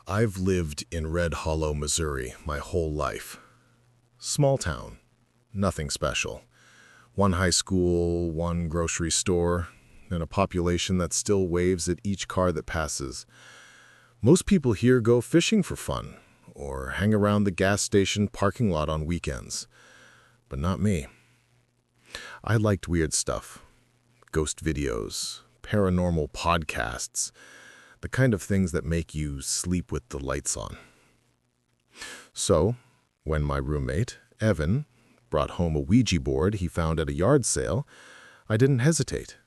I've lived in Red Hollow, Missouri my whole life. Small town, nothing special. One high school, one grocery store, and a population that still waves at each car that passes. Most people here go fishing for fun, or hang around the gas station parking lot on weekends. But not me. I liked weird stuff. Ghost videos, paranormal podcasts, the kind of things that make you sleep with the lights on. So, when my roommate, Evan, brought home a Ouija board he found at a yard sale, I didn't hesitate.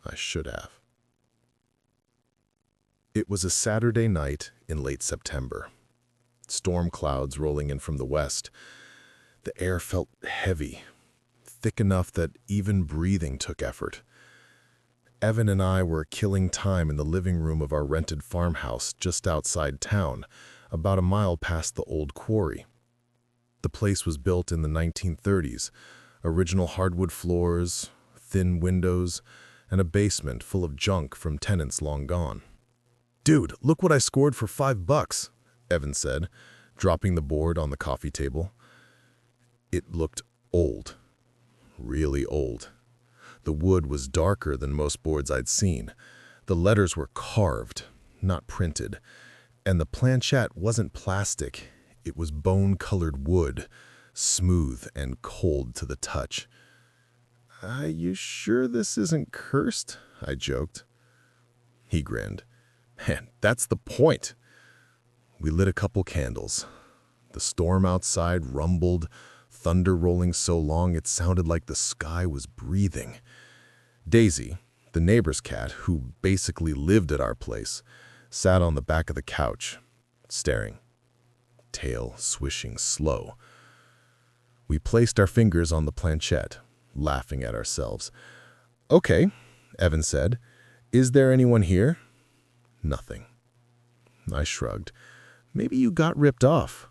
I should have. It was a Saturday night in late September. Storm clouds rolling in from the west. The air felt heavy, thick enough that even breathing took effort. Evan and I were killing time in the living room of our rented farmhouse just outside town, about a mile past the old quarry. The place was built in the 1930s, original hardwood floors, thin windows, and a basement full of junk from tenants long gone. "Dude, look what I scored for $5, Evan said, dropping the board on the coffee table. It looked old, really old. The wood was darker than most boards I'd seen. The letters were carved, not printed, and the planchette wasn't plastic. It was bone-colored wood, smooth and cold to the touch. "Are you sure this isn't cursed?" I joked. He grinned. "Man, that's the point." We lit a couple candles. The storm outside rumbled, thunder rolling so long it sounded like the sky was breathing. Daisy, the neighbor's cat, who basically lived at our place, sat on the back of the couch, staring, tail swishing slow. We placed our fingers on the planchette, laughing at ourselves. "Okay," Evan said. "Is there anyone here?" Nothing. I shrugged. "Maybe you got ripped off."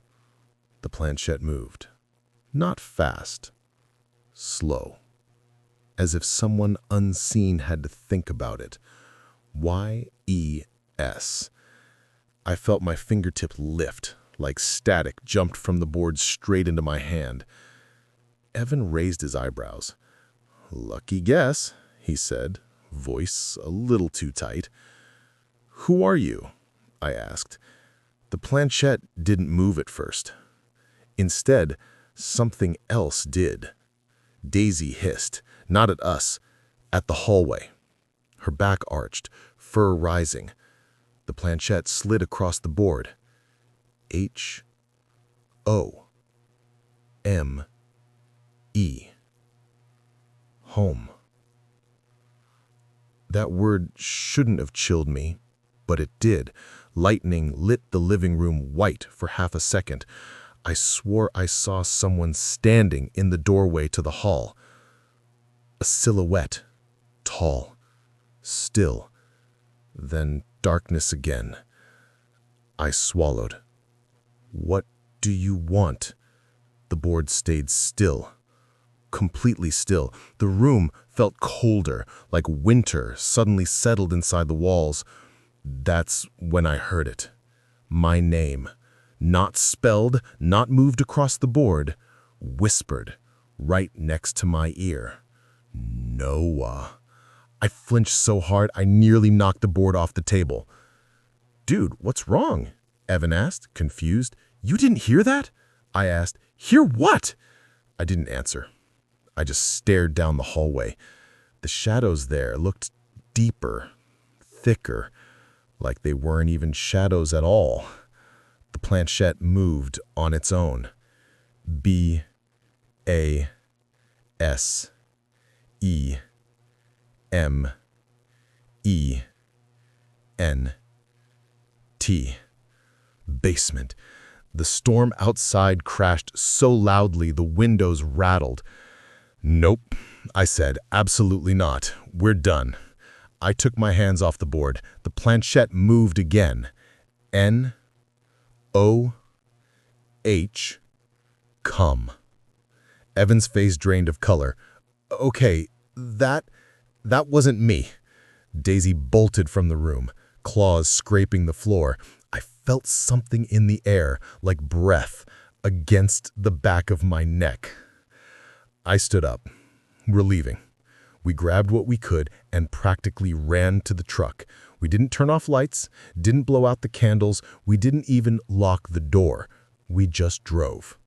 The planchette moved. Not fast. Slow. As if someone unseen had to think about it. Y-E-S. I felt my fingertip lift, like static jumped from the board straight into my hand. Evan raised his eyebrows. "Lucky guess," he said, voice a little too tight. "Who are you?" I asked. The planchette didn't move at first. Instead, something else did. Daisy hissed, not at us, at the hallway. Her back arched, fur rising. The planchette slid across the board. H-O-M-E. Home. That word shouldn't have chilled me, but it did. Lightning lit the living room white for half a second. I swore I saw someone standing in the doorway to the hall. A silhouette, tall, still, then darkness again. I swallowed. "What do you want?" The board stayed still, completely still. The room felt colder, like winter suddenly settled inside the walls. That's when I heard it. My name. Not spelled, not moved across the board, whispered right next to my ear. Noah. I flinched so hard I nearly knocked the board off the table. "Dude, what's wrong?" Evan asked, confused. "You didn't hear that?" I asked. "Hear what?" I didn't answer. I just stared down the hallway. The shadows there looked deeper, thicker, like they weren't even shadows at all. The planchette moved on its own. B-A-S-E-M-E-N-T. Basement. The storm outside crashed so loudly the windows rattled. "Nope," I said. "Absolutely not. We're done." I took my hands off the board. The planchette moved again. N-O-H. Come. Evan's face drained of color. "Okay, that wasn't me." Daisy bolted from the room, claws scraping the floor. I felt something in the air, like breath, against the back of my neck. I stood up, relieving. We grabbed what we could and practically ran to the truck. We didn't turn off lights, didn't blow out the candles, we didn't even lock the door. We just drove.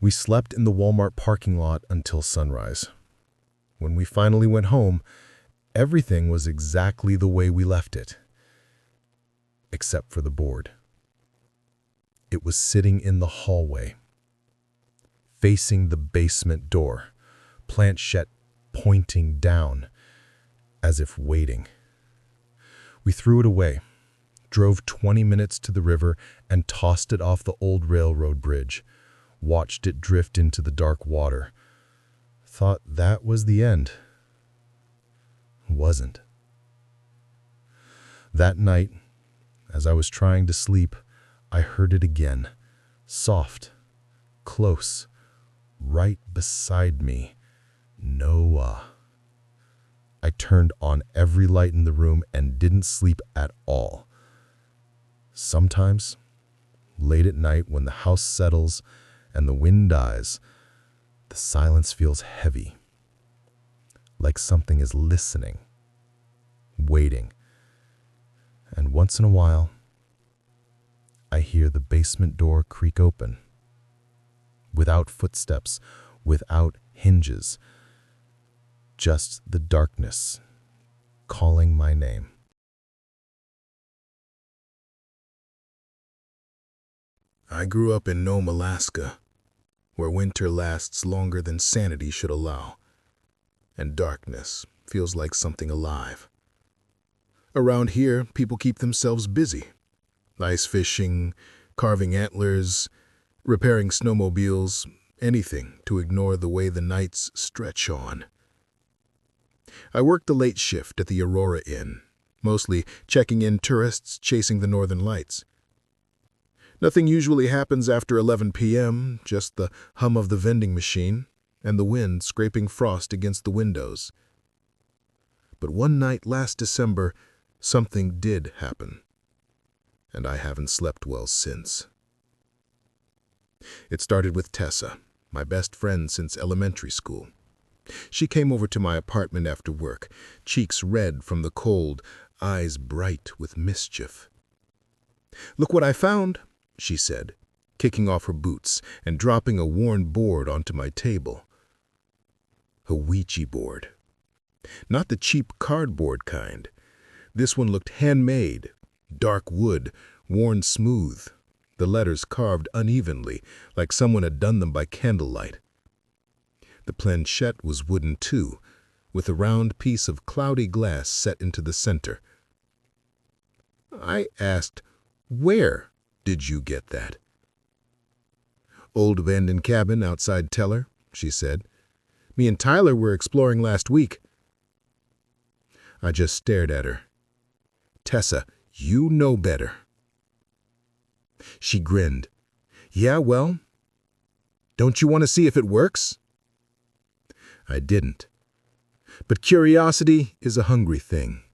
We slept in the Walmart parking lot until sunrise. When we finally went home, everything was exactly the way we left it, except for the board. It was sitting in the hallway, facing the basement door, planchette pointing down, as if waiting. We threw it away, drove 20 minutes to the river and tossed it off the old railroad bridge, watched it drift into the dark water. Thought that was the end. Wasn't. That night, as I was trying to sleep, I heard it again, soft, close, right beside me. Noah. I turned on every light in the room and didn't sleep at all. Sometimes, late at night when the house settles and the wind dies, the silence feels heavy, like something is listening, waiting. And once in a while, I hear the basement door creak open, without footsteps, without hinges, just the darkness calling my name. I grew up in Nome, Alaska, where winter lasts longer than sanity should allow, and darkness feels like something alive. Around here, people keep themselves busy, ice fishing, carving antlers, repairing snowmobiles, anything to ignore the way the nights stretch on. I worked the late shift at the Aurora Inn, mostly checking in tourists chasing the northern lights. Nothing usually happens after 11 p.m., just the hum of the vending machine and the wind scraping frost against the windows. But one night last December, something did happen, and I haven't slept well since. It started with Tessa, my best friend since elementary school. She came over to my apartment after work, cheeks red from the cold, eyes bright with mischief. "Look what I found," she said, kicking off her boots and dropping a worn board onto my table. A Ouija board. Not the cheap cardboard kind. This one looked handmade, dark wood, worn smooth, the letters carved unevenly, like someone had done them by candlelight. The planchette was wooden too, with a round piece of cloudy glass set into the center. I asked, "Where did you get that?" "Old abandoned cabin outside Teller," she said. "Me and Tyler were exploring last week." I just stared at her. "Tessa, you know better." She grinned. "Yeah, well, don't you want to see if it works?" I didn't. But curiosity is a hungry thing.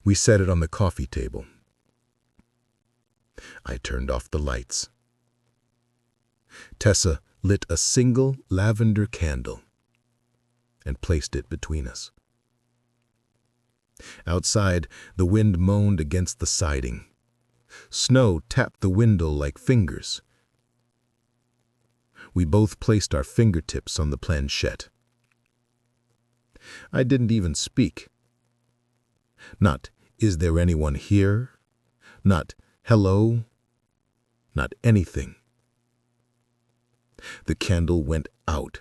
We set it on the coffee table. I turned off the lights. Tessa lit a single lavender candle and placed it between us. Outside, the wind moaned against the siding. Snow tapped the window like fingers. We both placed our fingertips on the planchette. I didn't even speak. Not, "Is there anyone here?" Not, "Hello?" Not anything. The candle went out.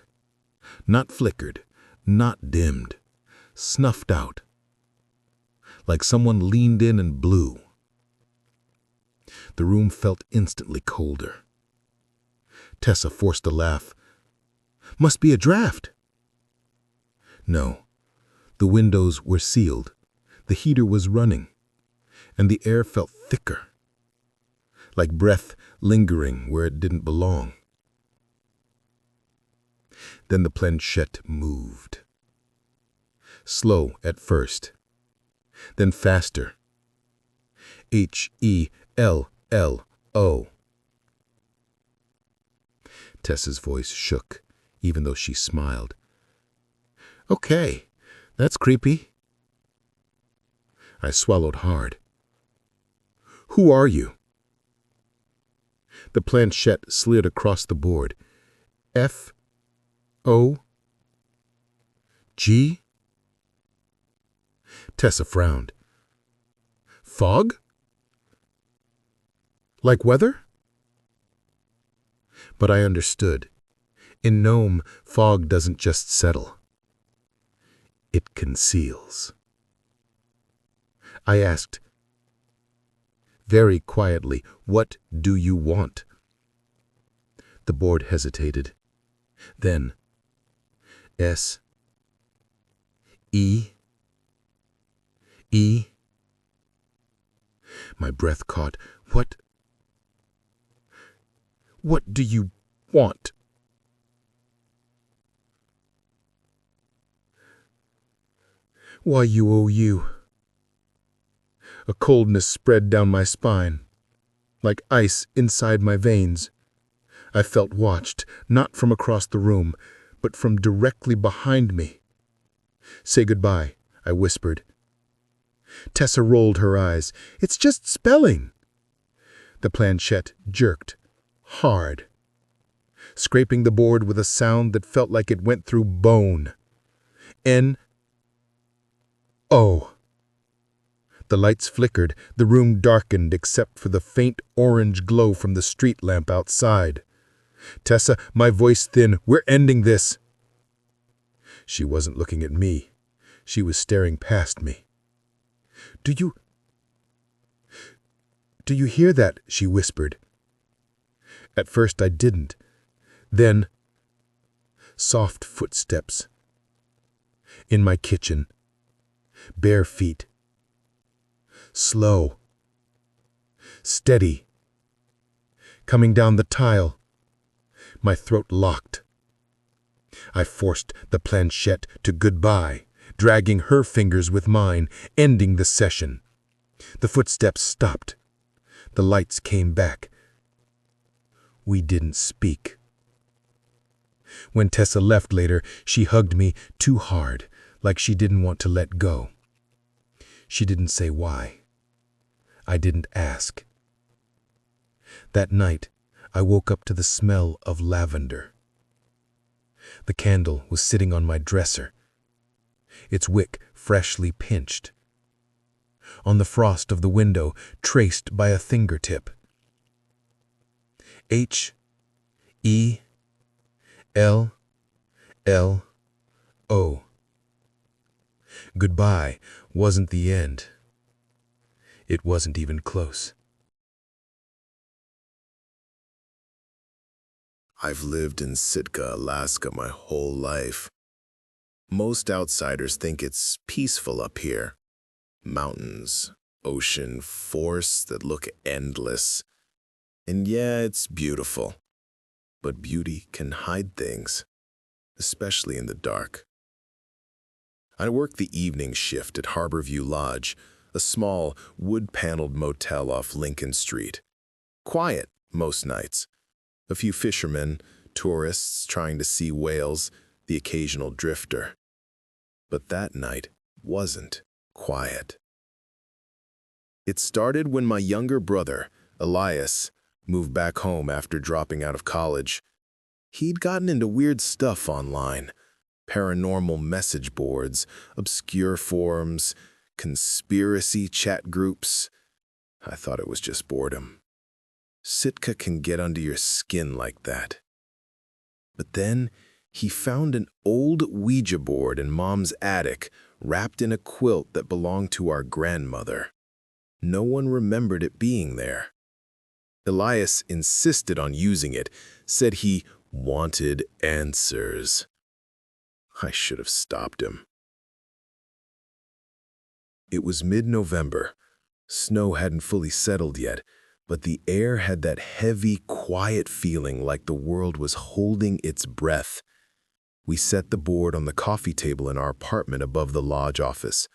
Not flickered, not dimmed, snuffed out. Like someone leaned in and blew. The room felt instantly colder. Tessa forced a laugh. "Must be a draft." No, the windows were sealed, the heater was running, and the air felt thicker, like breath lingering where it didn't belong. Then the planchette moved. Slow at first, then faster. Unsettling. Tessa's voice shook, even though she smiled. Okay, that's creepy. I swallowed hard. Who are you? The planchette slid across the board. F-O-G? Tessa frowned. Fog? Like weather? But I understood. In Nome, fog doesn't just settle. It conceals. I asked, very quietly, what do you want? The board hesitated. Then, S-E-E. My breath caught. What do you want? Why, you. A coldness spread down my spine, like ice inside my veins. I felt watched, not from across the room, but from directly behind me. Say goodbye, I whispered. Tessa rolled her eyes. It's just spelling. The planchette jerked, hard, scraping the board with a sound that felt like it went through bone. N-O. The lights flickered, the room darkened except for the faint orange glow from the street lamp outside. Tessa, my voice thin, we're ending this. She wasn't looking at me. She was staring past me. Do you hear that? She whispered. At first I didn't. Then, soft footsteps. In my kitchen. Bare feet. Slow. Steady. Coming down the tile. My throat locked. I forced the planchette to goodbye, dragging her fingers with mine, ending the session. The footsteps stopped. The lights came back. We didn't speak. When Tessa left later, she hugged me too hard, like she didn't want to let go. She didn't say why. I didn't ask. That night, I woke up to the smell of lavender. The candle was sitting on my dresser, its wick freshly pinched. On the frost of the window, traced by a fingertip. H-E-L-L-O. Goodbye wasn't the end. It wasn't even close. I've lived in Sitka, Alaska my whole life. Most outsiders think it's peaceful up here. Mountains, ocean, forests that look endless. And yeah, it's beautiful. But beauty can hide things, especially in the dark. I worked the evening shift at Harborview Lodge, a small, wood-paneled motel off Lincoln Street. Quiet most nights. A few fishermen, tourists trying to see whales, the occasional drifter. But that night wasn't quiet. It started when my younger brother, Elias, moved back home after dropping out of college. He'd gotten into weird stuff online. Paranormal message boards, obscure forums, conspiracy chat groups. I thought it was just boredom. Sitka can get under your skin like that. But then he found an old Ouija board in Mom's attic, wrapped in a quilt that belonged to our grandmother. No one remembered it being there. Elias insisted on using it, said he wanted answers. I should have stopped him. It was mid-November. Snow hadn't fully settled yet, but the air had that heavy, quiet feeling like the world was holding its breath. We set the board on the coffee table in our apartment above the lodge office.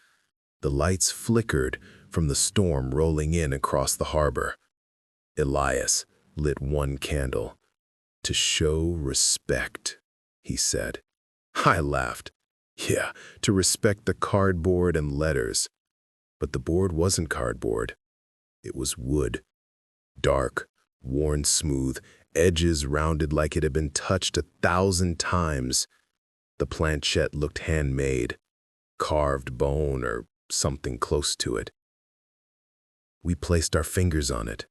The lights flickered from the storm rolling in across the harbor. Elias lit one candle. "To show respect," he said. I laughed. Yeah, to respect the cardboard and letters. But the board wasn't cardboard. It was wood. Dark, worn smooth, edges rounded like it had been touched 1,000 times. The planchette looked handmade, carved bone or something close to it. We placed our fingers on it.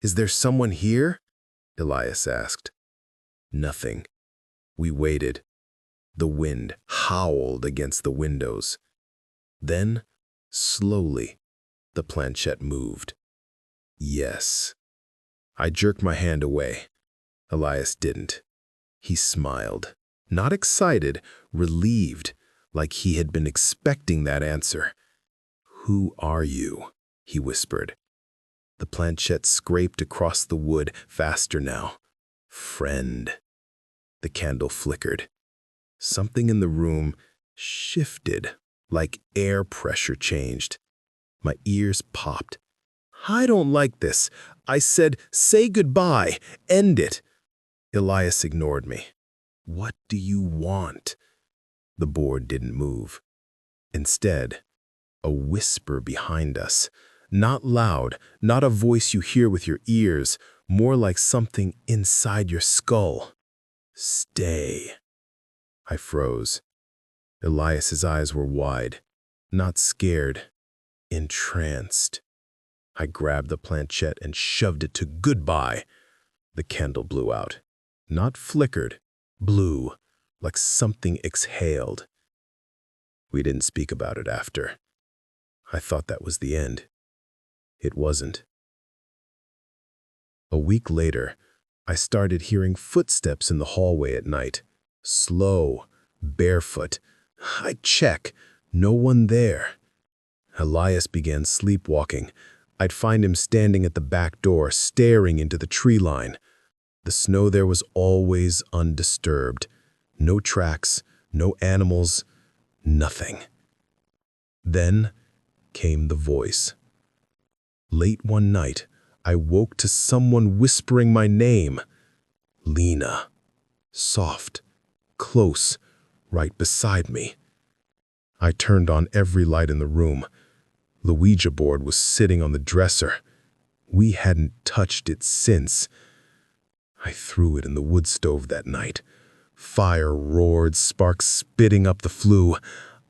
"Is there someone here?" Elias asked. Nothing. We waited. The wind howled against the windows. Then, slowly, the planchette moved. Yes. I jerked my hand away. Elias didn't. He smiled. Not excited, relieved, like he had been expecting that answer. "Who are you?" he whispered. The planchette scraped across the wood, faster now. "Friend." The candle flickered. Something in the room shifted, like air pressure changed. My ears popped. "I don't like this. I said, say goodbye. End it." Elias ignored me. "What do you want?" The board didn't move. Instead, a whisper behind us. Not loud, not a voice you hear with your ears, more like something inside your skull. "Stay." I froze. Elias's eyes were wide, not scared, entranced. I grabbed the planchette and shoved it to goodbye. The candle blew out. Not flickered, blew, like something exhaled. We didn't speak about it after. I thought that was the end. It wasn't. A week later, I started hearing footsteps in the hallway at night. Slow, barefoot. I'd check. No one there. Elias began sleepwalking. I'd find him standing at the back door, staring into the tree line. The snow there was always undisturbed. No tracks, no animals, nothing. Then came the voice. Late one night, I woke to someone whispering my name. Lena. Soft, close, right beside me. I turned on every light in the room. The Ouija board was sitting on the dresser. We hadn't touched it since. I threw it in the wood stove that night. Fire roared, sparks spitting up the flue.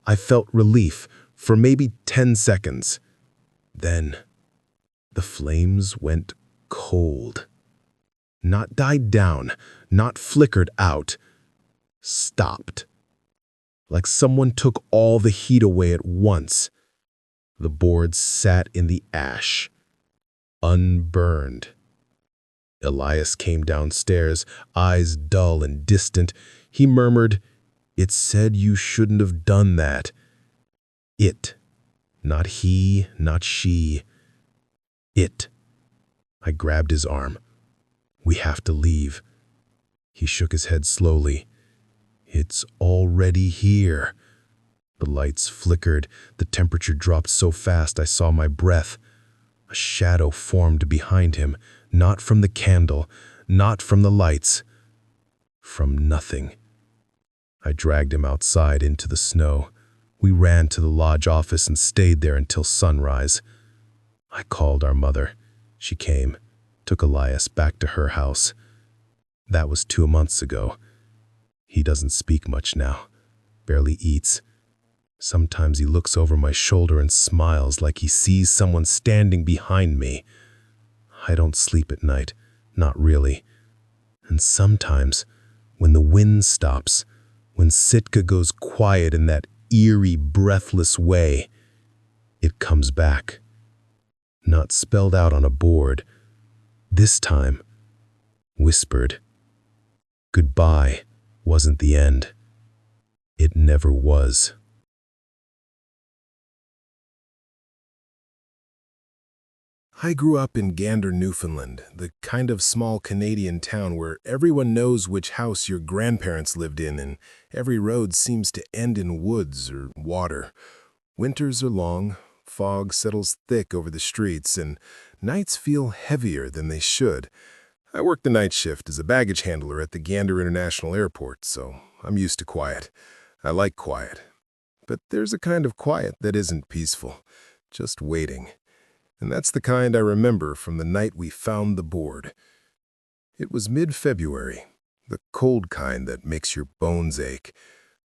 I felt relief for maybe 10 seconds. Then, the flames went cold. Not died down, not flickered out. Stopped. Like someone took all the heat away at once. The board sat in the ash, unburned. Elias came downstairs, eyes dull and distant. He murmured, "It said you shouldn't have done that." It. Not he, not she. It. I grabbed his arm. "We have to leave." He shook his head slowly. "It's already here." The lights flickered. The temperature dropped so fast I saw my breath. A shadow formed behind him, not from the candle, not from the lights, from nothing. I dragged him outside into the snow. We ran to the lodge office and stayed there until sunrise. I called our mother. She came, took Elias back to her house. That was 2 months ago. He doesn't speak much now, barely eats. Sometimes he looks over my shoulder and smiles like he sees someone standing behind me. I don't sleep at night, not really. And sometimes, when the wind stops, when Sitka goes quiet in that eerie, breathless way, it comes back. Not spelled out on a board. This time, whispered. Goodbye wasn't the end. It never was. I grew up in Gander, Newfoundland, the kind of small Canadian town where everyone knows which house your grandparents lived in and every road seems to end in woods or water. Winters are long, fog settles thick over the streets, and nights feel heavier than they should. I work the night shift as a baggage handler at the Gander International Airport, so I'm used to quiet. I like quiet. But there's a kind of quiet that isn't peaceful, just waiting. And that's the kind I remember from the night we found the board. It was mid-February, the cold kind that makes your bones ache.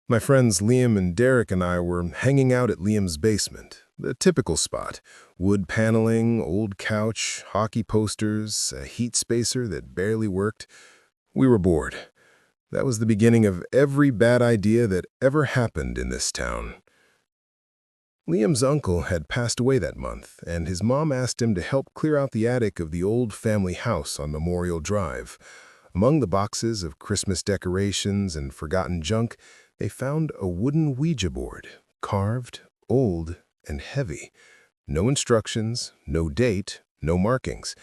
My friends Liam and Derek and I were hanging out at Liam's basement, the typical spot. Wood paneling, old couch, hockey posters, a heat spacer that barely worked. We were bored. That was the beginning of every bad idea that ever happened in this town. Liam's uncle had passed away that month, and his mom asked him to help clear out the attic of the old family house on Memorial Drive. Among the boxes of Christmas decorations and forgotten junk, they found a wooden Ouija board, carved, old, and heavy. No instructions, no date, no markings.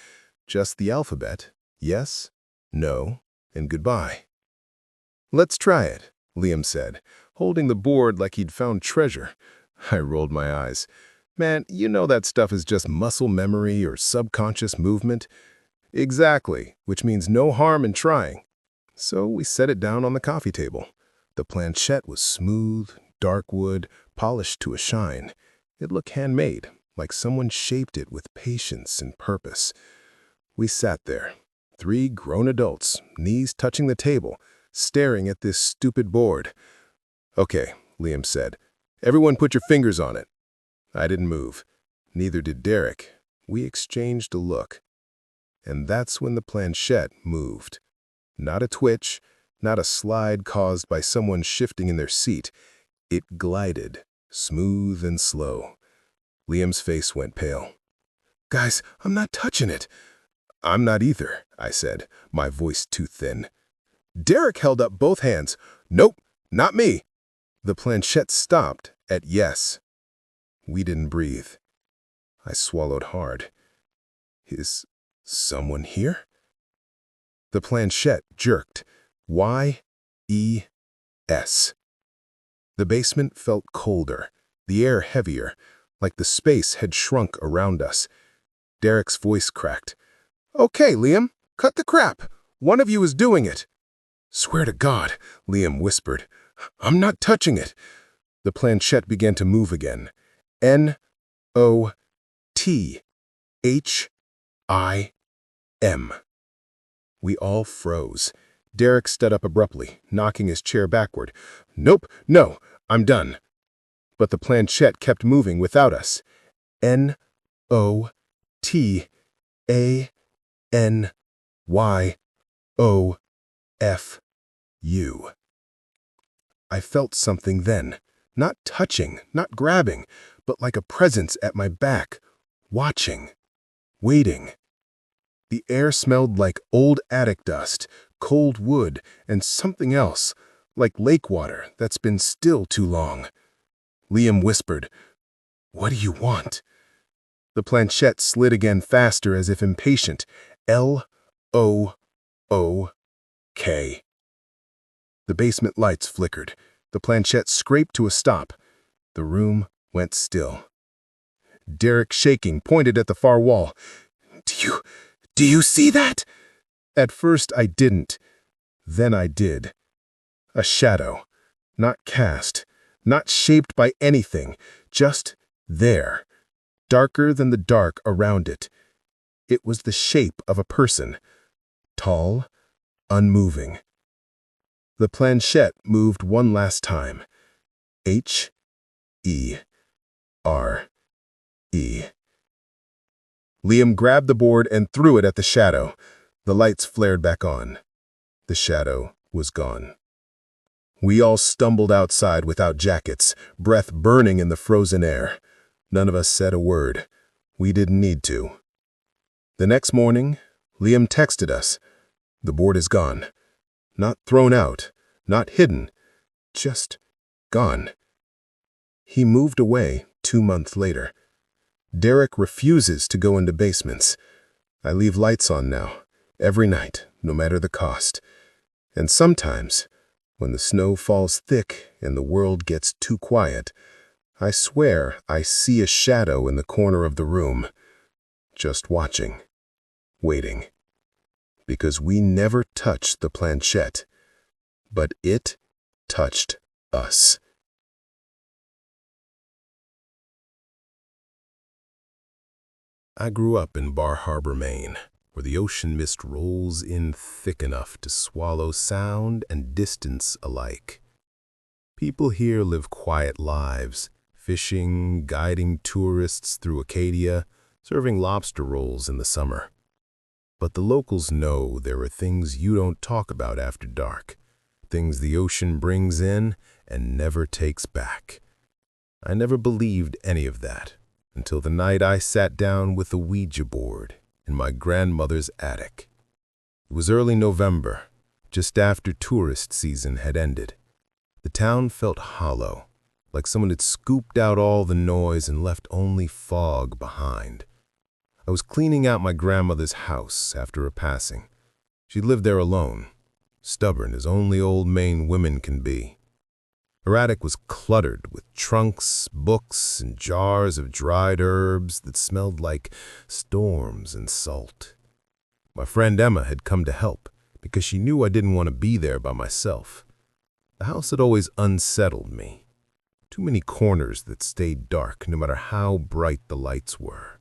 Just the alphabet, yes, no, and goodbye. "Let's try it," Liam said, holding the board like he'd found treasure. I rolled my eyes. "Man, you know that stuff is just muscle memory or subconscious movement." "Exactly, which means no harm in trying." So we set it down on the coffee table. The planchette was smooth, dark wood, polished to a shine. It looked handmade, like someone shaped it with patience and purpose. We sat there, 3 grown adults, knees touching the table, staring at this stupid board. "Okay," Liam said. "Everyone put your fingers on it." I didn't move. Neither did Derek. We exchanged a look. And that's when the planchette moved. Not a twitch, not a slide caused by someone shifting in their seat. It glided, smooth and slow. Liam's face went pale. "Guys, I'm not touching it." "I'm not either," I said, my voice too thin. Derek held up both hands. "Nope, not me." The planchette stopped at yes. We didn't breathe. I swallowed hard. Is someone here? The planchette jerked. Y-E-S. The basement felt colder, the air heavier, like the space had shrunk around us. Derek's voice cracked. "Okay, Liam, cut the crap. One of you is doing it." "Swear to God," Liam whispered. "I'm not touching it." The planchette began to move again. N-O-T-H-I-M. We all froze. Derek stood up abruptly, knocking his chair backward. "Nope, no, I'm done." But the planchette kept moving without us. N-O-T-A-N-Y-O-F-U. I felt something then, not touching, not grabbing, but like a presence at my back, watching, waiting. The air smelled like old attic dust, cold wood, and something else, like lake water that's been still too long. Liam whispered, "What do you want?" The planchette slid again faster as if impatient. L-O-O-K. The basement lights flickered. The planchette scraped to a stop. The room went still. Derek, shaking, pointed at the far wall. Do you see that?" At first I didn't. Then I did. A shadow. Not cast. Not shaped by anything. Just there. Darker than the dark around it. It was the shape of a person. Tall, unmoving. The planchette moved one last time. H-E-R-E. Liam grabbed the board and threw it at the shadow. The lights flared back on. The shadow was gone. We all stumbled outside without jackets, breath burning in the frozen air. None of us said a word. We didn't need to. The next morning, Liam texted us. "The board is gone. Not thrown out, not hidden, just gone." He moved away 2 months later. Derek refuses to go into basements. I leave lights on now, every night, no matter the cost. And sometimes, when the snow falls thick and the world gets too quiet, I swear I see a shadow in the corner of the room, just watching, waiting. Because we never touched the planchette, but it touched us. I grew up in Bar Harbor, Maine, where the ocean mist rolls in thick enough to swallow sound and distance alike. People here live quiet lives, fishing, guiding tourists through Acadia, serving lobster rolls in the summer. But the locals know there are things you don't talk about after dark, things the ocean brings in and never takes back. I never believed any of that until the night I sat down with a Ouija board in my grandmother's attic. It was early November, just after tourist season had ended. The town felt hollow, like someone had scooped out all the noise and left only fog behind. I was cleaning out my grandmother's house after her passing. She lived there alone, stubborn as only old Maine women can be. Her attic was cluttered with trunks, books, and jars of dried herbs that smelled like storms and salt. My friend Emma had come to help because she knew I didn't want to be there by myself. The house had always unsettled me. Too many corners that stayed dark no matter how bright the lights were.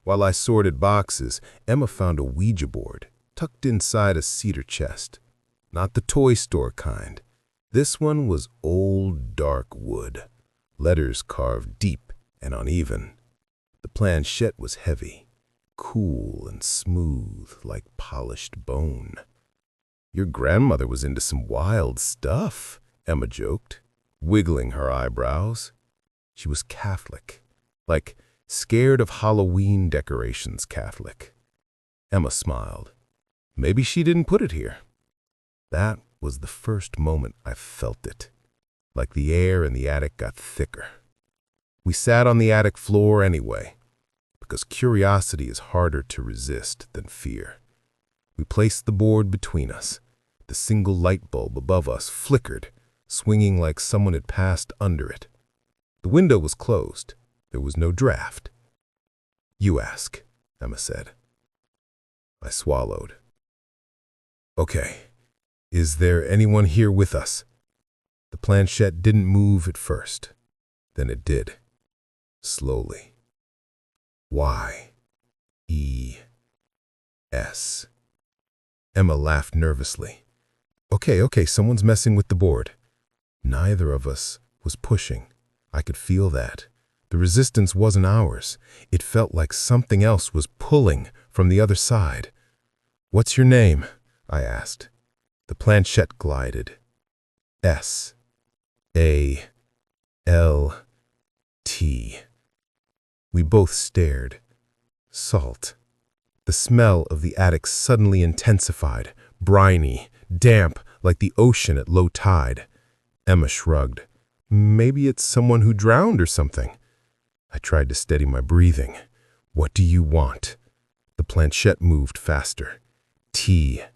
While I sorted boxes, Emma found a Ouija board tucked inside a cedar chest. Not the toy store kind. This one was old dark wood, letters carved deep and uneven. The planchette was heavy, cool and smooth like polished bone. "Your grandmother was into some wild stuff," Emma joked, wiggling her eyebrows. She was Catholic, like scared of Halloween decorations Catholic. Emma smiled. Maybe she didn't put it here. That was the first moment I felt it, like the air in the attic got thicker. We sat on the attic floor anyway, because curiosity is harder to resist than fear. We placed the board between us. The single light bulb above us flickered, swinging like someone had passed under it. The window was closed. There was no draft. "You ask," Emma said. I swallowed. "Okay. Is there anyone here with us?" The planchette didn't move at first. Then it did. Slowly. Y-E-S. Emma laughed nervously. Okay, someone's messing with the board." Neither of us was pushing. I could feel that. The resistance wasn't ours. It felt like something else was pulling from the other side. "What's your name?" I asked. The planchette glided. S-A-L-T. We both stared. Salt. The smell of the attic suddenly intensified, briny, damp, like the ocean at low tide. Emma shrugged. "Maybe it's someone who drowned or something." I tried to steady my breathing. "What do you want?" The planchette moved faster. T-O-B-E-S-E-E-N.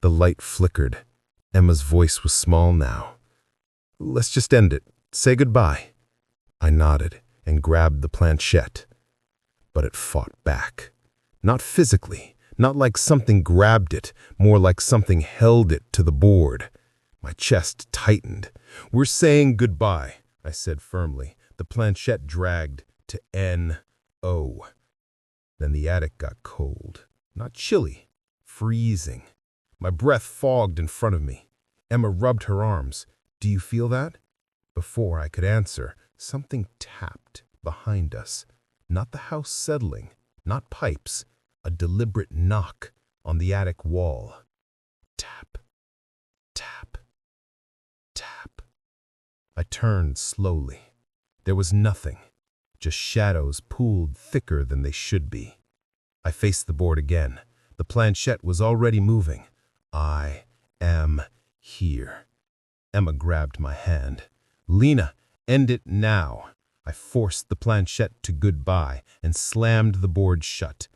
The light flickered. Emma's voice was small now. "Let's just end it. Say goodbye." I nodded and grabbed the planchette. But it fought back. Not physically, not like something grabbed it, more like something held it to the board. My chest tightened. "We're saying goodbye," I said firmly. The planchette dragged to N-O. Then the attic got cold. Not chilly, freezing. My breath fogged in front of me. Emma rubbed her arms. "Do you feel that?" Before I could answer, something tapped behind us. Not the house settling, not pipes, a deliberate knock on the attic wall. Tap, tap, tap. I turned slowly. There was nothing, just shadows pooled thicker than they should be. I faced the board again. The planchette was already moving. "I am here." Emma grabbed my hand. "Lena, end it now." I forced the planchette to goodbye and slammed the board shut.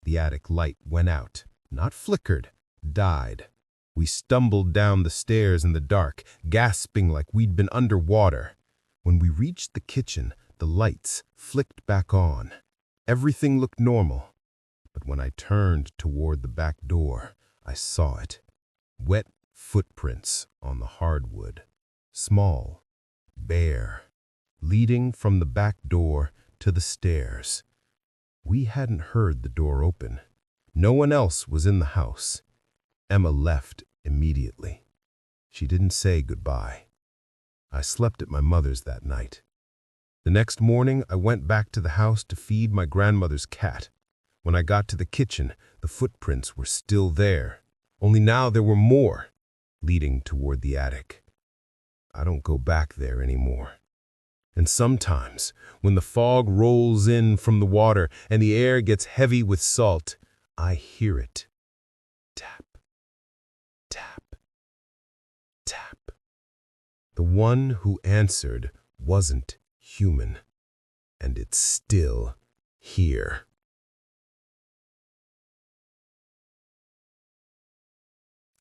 The attic light went out. not flickered, died. We stumbled down the stairs in the dark, gasping like we'd been underwater. When we reached the kitchen, the lights flicked back on. Everything looked normal. But when I turned toward the back door, I saw it. Wet footprints on the hardwood. Small, bare, leading from the back door to the stairs. We hadn't heard the door open. No one else was in the house. Emma left immediately. She didn't say goodbye. I slept at my mother's that night. The next morning, I went back to the house to feed my grandmother's cat. When I got to the kitchen, the footprints were still there. Only now there were more, leading toward the attic. I don't go back there anymore. And sometimes, when the fog rolls in from the water and the air gets heavy with salt, I hear it. Tap, tap, tap. The one who answered wasn't human, and it's still here.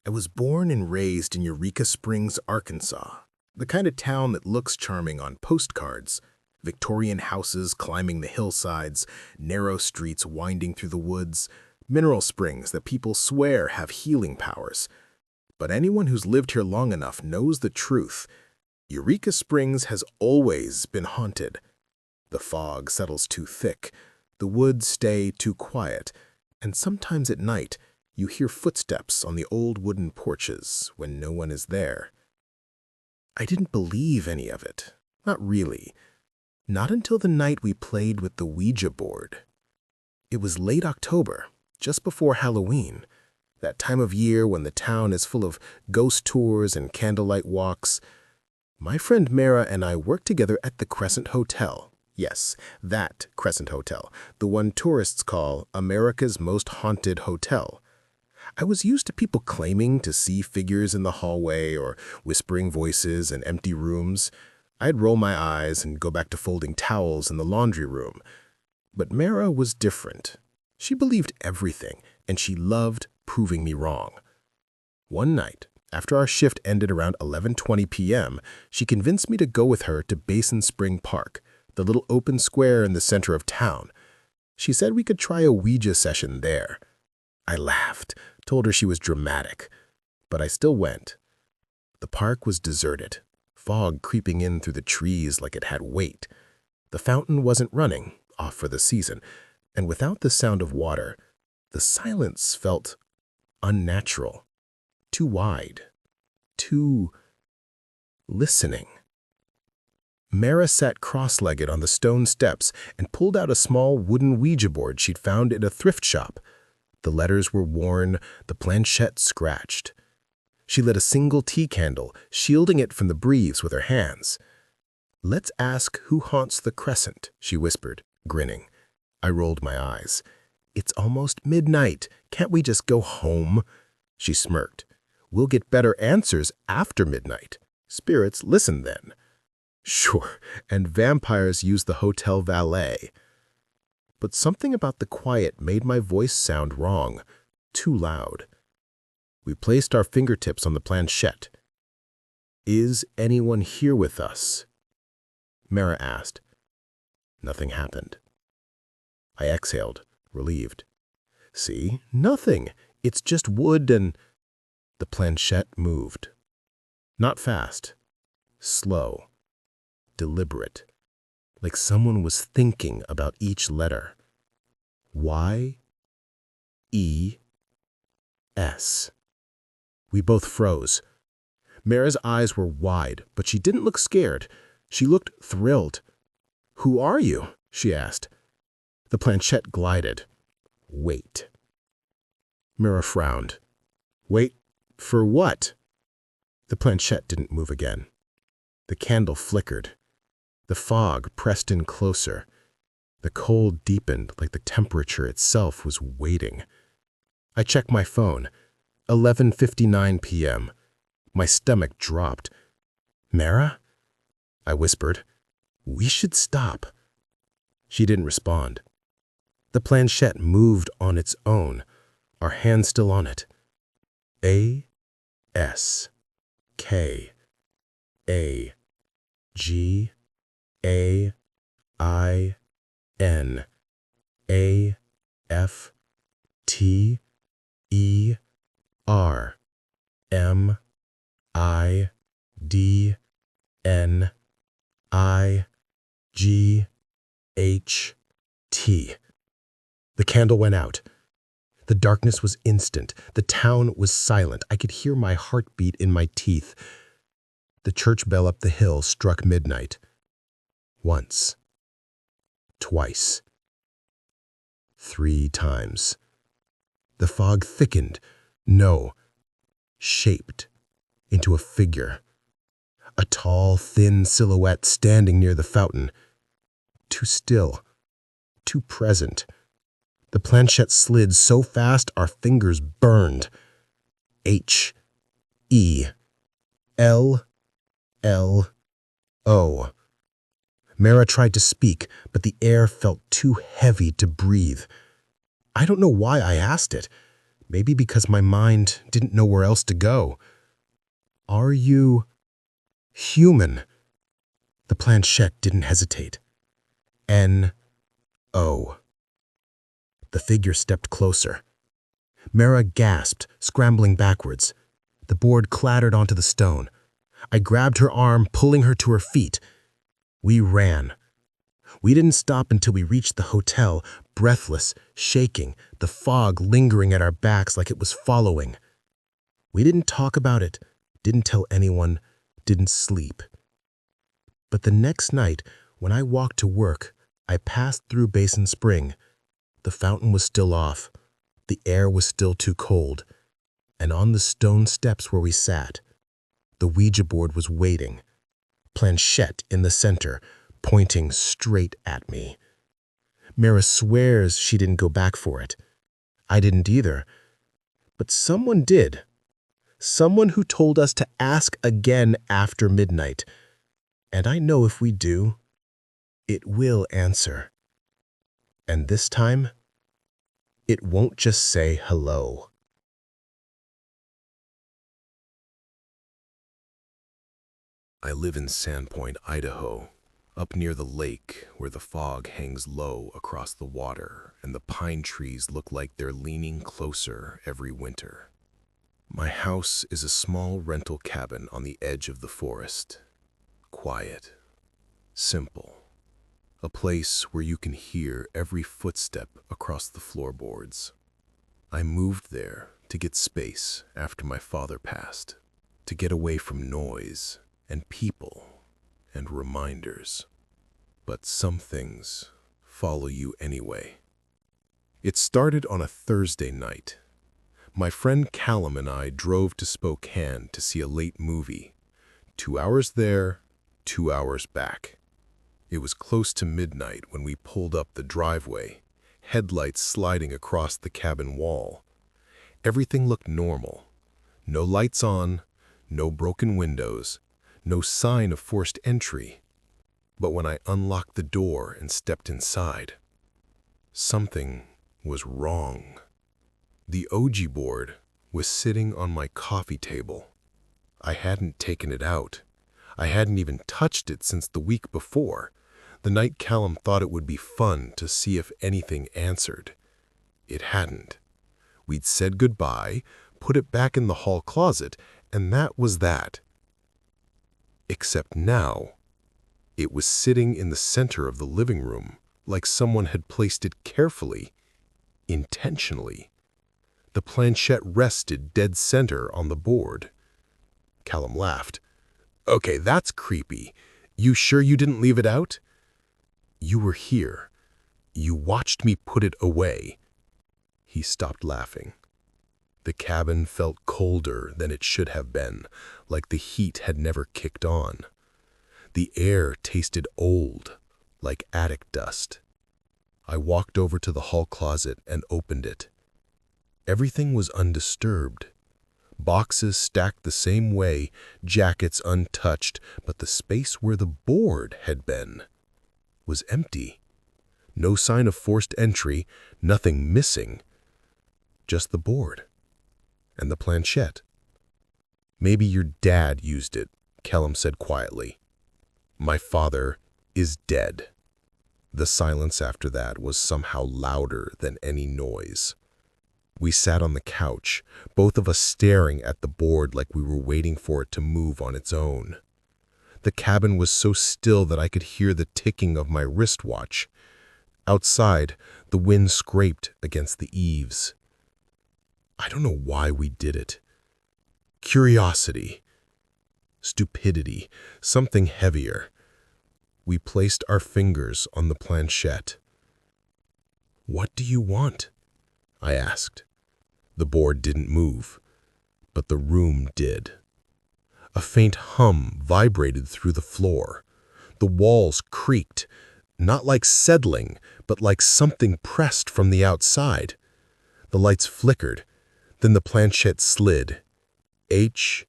I was born and raised in Eureka Springs, Arkansas, the kind of town that looks charming on postcards. Victorian houses climbing the hillsides, narrow streets winding through the woods, mineral springs that people swear have healing powers. But anyone who's lived here long enough knows the truth. Eureka Springs has always been haunted. The fog settles too thick, the woods stay too quiet, and sometimes at night, you hear footsteps on the old wooden porches when no one is there. I didn't believe any of it. Not really. Not until the night we played with the Ouija board. It was late October, just before Halloween, that time of year when the town is full of ghost tours and candlelight walks. My friend Mara and I worked together at the Crescent Hotel. Yes, that Crescent Hotel, the one tourists call America's most haunted hotel. I was used to people claiming to see figures in the hallway or whispering voices in empty rooms. I'd roll my eyes and go back to folding towels in the laundry room. But Mara was different. She believed everything, and she loved proving me wrong. One night, after our shift ended around 11:20 p.m., she convinced me to go with her to Basin Spring Park, the little open square in the center of town. She said we could try a Ouija session there. I laughed, told her she was dramatic, but I still went. The park was deserted, fog creeping in through the trees like it had weight. The fountain wasn't running, off for the season, and without the sound of water, the silence felt unnatural, too wide, too listening. Mara sat cross-legged on the stone steps and pulled out a small wooden Ouija board she'd found at a thrift shop. The letters were worn, the planchette scratched. She lit a single tea candle, shielding it from the breeze with her hands. "Let's ask who haunts the Crescent," she whispered, grinning. I rolled my eyes. "It's almost midnight. Can't we just go home?" She smirked. "We'll get better answers after midnight. Spirits listen then." "Sure, and vampires use the hotel valet." But something about the quiet made my voice sound wrong, too loud. We placed our fingertips on the planchette. "Is anyone here with us?" Mara asked. Nothing happened. I exhaled, relieved. "See? Nothing. It's just wood and—" The planchette moved. Not fast. Slow. Deliberate. Like someone was thinking about each letter. Y-E-S. We both froze. Mara's eyes were wide, but she didn't look scared. She looked thrilled. "Who are you?" she asked. The planchette glided. "Wait." Mara frowned. "Wait for what?" The planchette didn't move again. The candle flickered. The fog pressed in closer. The cold deepened like the temperature itself was waiting. I checked my phone. 11:59 p.m. My stomach dropped. "Mara?" I whispered. "We should stop." She didn't respond. The planchette moved on its own. our hands still on it. A, S, K, A, G, A, I, N, A, F, T, E, R, M, I, D, N, I, G, H, T. The candle went out. The darkness was instant. The town was silent. I could hear my heartbeat in my teeth. The church bell up the hill struck midnight. Once. Twice. 3 times. The fog thickened. No. Shaped into a figure. A tall, thin silhouette standing near the fountain. Too still. Too present. The planchette slid so fast our fingers burned. H, E, L, L, O. Mara tried to speak, but the air felt too heavy to breathe. I don't know why I asked it. Maybe because my mind didn't know where else to go. Are you human? The planchette didn't hesitate. N, O. The figure stepped closer. Mara gasped, scrambling backwards. The board clattered onto the stone. I grabbed her arm, pulling her to her feet. We ran. We didn't stop until we reached the hotel, breathless, shaking, the fog lingering at our backs like it was following. We didn't talk about it, didn't tell anyone, didn't sleep. But the next night, when I walked to work, I passed through Basin Spring. The fountain was still off. The air was still too cold. And on the stone steps where we sat, the Ouija board was waiting, planchette in the center, pointing straight at me. Mara swears she didn't go back for it. I didn't either. But someone did. Someone who told us to ask again after midnight. And I know if we do, it will answer. And this time, it won't just say hello. I live in Sandpoint, Idaho, up near the lake where the fog hangs low across the water and the pine trees look like they're leaning closer every winter. My house is a small rental cabin on the edge of the forest. Quiet, simple. A place where you can hear every footstep across the floorboards. I moved there to get space after my father passed, to get away from noise and people and reminders. But some things follow you anyway. It started on a Thursday night. My friend Callum and I drove to Spokane to see a late movie. 2 hours there, 2 hours back. It was close to midnight when we pulled up the driveway, headlights sliding across the cabin wall. Everything looked normal. No lights on, no broken windows, no sign of forced entry. But when I unlocked the door and stepped inside, something was wrong. The Ouija board was sitting on my coffee table. I hadn't taken it out. I hadn't even touched it since the week before, the night Callum thought it would be fun to see if anything answered. It hadn't. We'd said goodbye, put it back in the hall closet, and that was that. Except now, it was sitting in the center of the living room, like someone had placed it carefully, intentionally. The planchette rested dead center on the board. Callum laughed. "Okay, that's creepy. You sure you didn't leave it out?" "You were here. You watched me put it away." He stopped laughing. The cabin felt colder than it should have been, like the heat had never kicked on. The air tasted old, like attic dust. I walked over to the hall closet and opened it. Everything was undisturbed. Boxes stacked the same way, jackets untouched, but the space where the board had been was empty. No sign of forced entry, nothing missing. Just the board. And the planchette. Maybe your dad used it, Kellum said quietly. My father is dead. The silence after that was somehow louder than any noise. We sat on the couch, both of us staring at the board like we were waiting for it to move on its own. The cabin was so still that I could hear the ticking of my wristwatch. Outside, the wind scraped against the eaves. I don't know why we did it. Curiosity, stupidity, something heavier. We placed our fingers on the planchette. What do you want? I asked. The board didn't move, but the room did. A faint hum vibrated through the floor. The walls creaked, not like settling, but like something pressed from the outside. The lights flickered, then the planchette slid. H-O-M-E.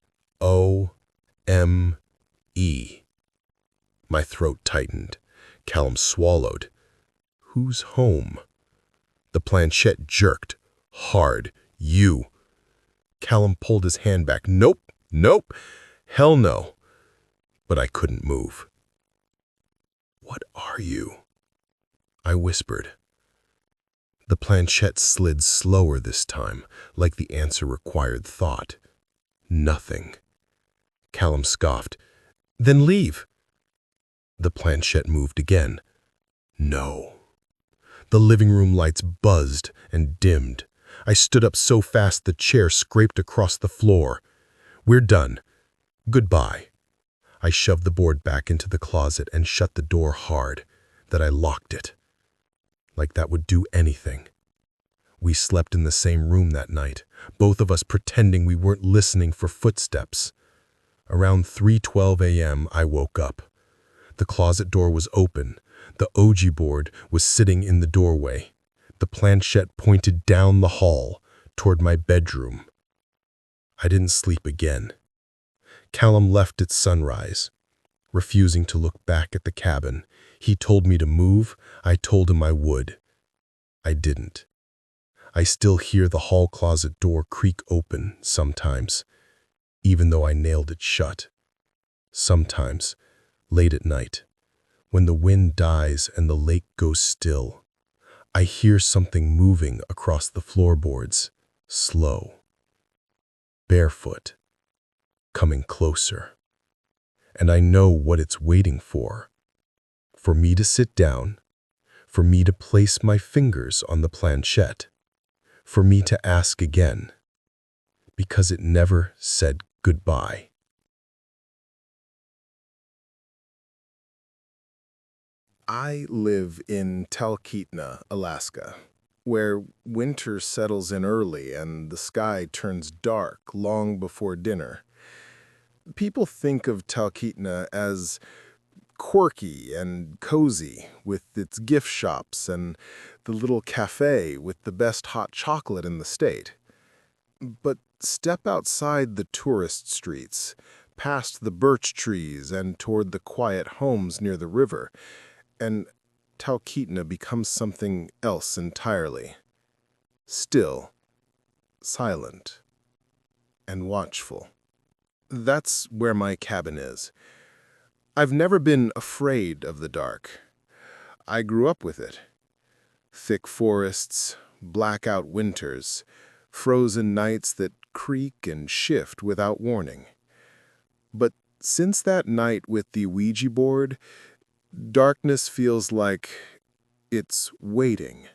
My throat tightened. Callum swallowed. Who's home? The planchette jerked. Hard. You. Callum pulled his hand back. Nope. Nope. Hell no. But I couldn't move. What are you? I whispered. The planchette slid slower this time, like the answer required thought. Nothing. Callum scoffed. Then leave. The planchette moved again. No. The living room lights buzzed and dimmed. I stood up so fast the chair scraped across the floor. We're done. Goodbye. I shoved the board back into the closet and shut the door hard, that I locked it. Like that would do anything. We slept in the same room that night, both of us pretending we weren't listening for footsteps. Around 3:12 a.m., I woke up. The closet door was open. The Ouija board was sitting in the doorway. The planchette pointed down the hall, toward my bedroom. I didn't sleep again. Callum left at sunrise, refusing to look back at the cabin. He told me to move. I told him I would. I didn't. I still hear the hall closet door creak open sometimes, even though I nailed it shut. Sometimes, late at night, when the wind dies and the lake goes still, I hear something moving across the floorboards, slow, barefoot, coming closer. And I know what it's waiting for me to sit down, for me to place my fingers on the planchette, for me to ask again, because it never said goodbye. I live in Talkeetna, Alaska, where winter settles in early and the sky turns dark long before dinner. People think of Talkeetna as quirky and cozy, with its gift shops and the little cafe with the best hot chocolate in the state. But step outside the tourist streets, past the birch trees and toward the quiet homes near the river, and Talkeetna becomes something else entirely. Still, silent, and watchful. That's where my cabin is. I've never been afraid of the dark. I grew up with it. Thick forests, blackout winters, frozen nights that creak and shift without warning. But since that night with the Ouija board, darkness feels like it's waiting.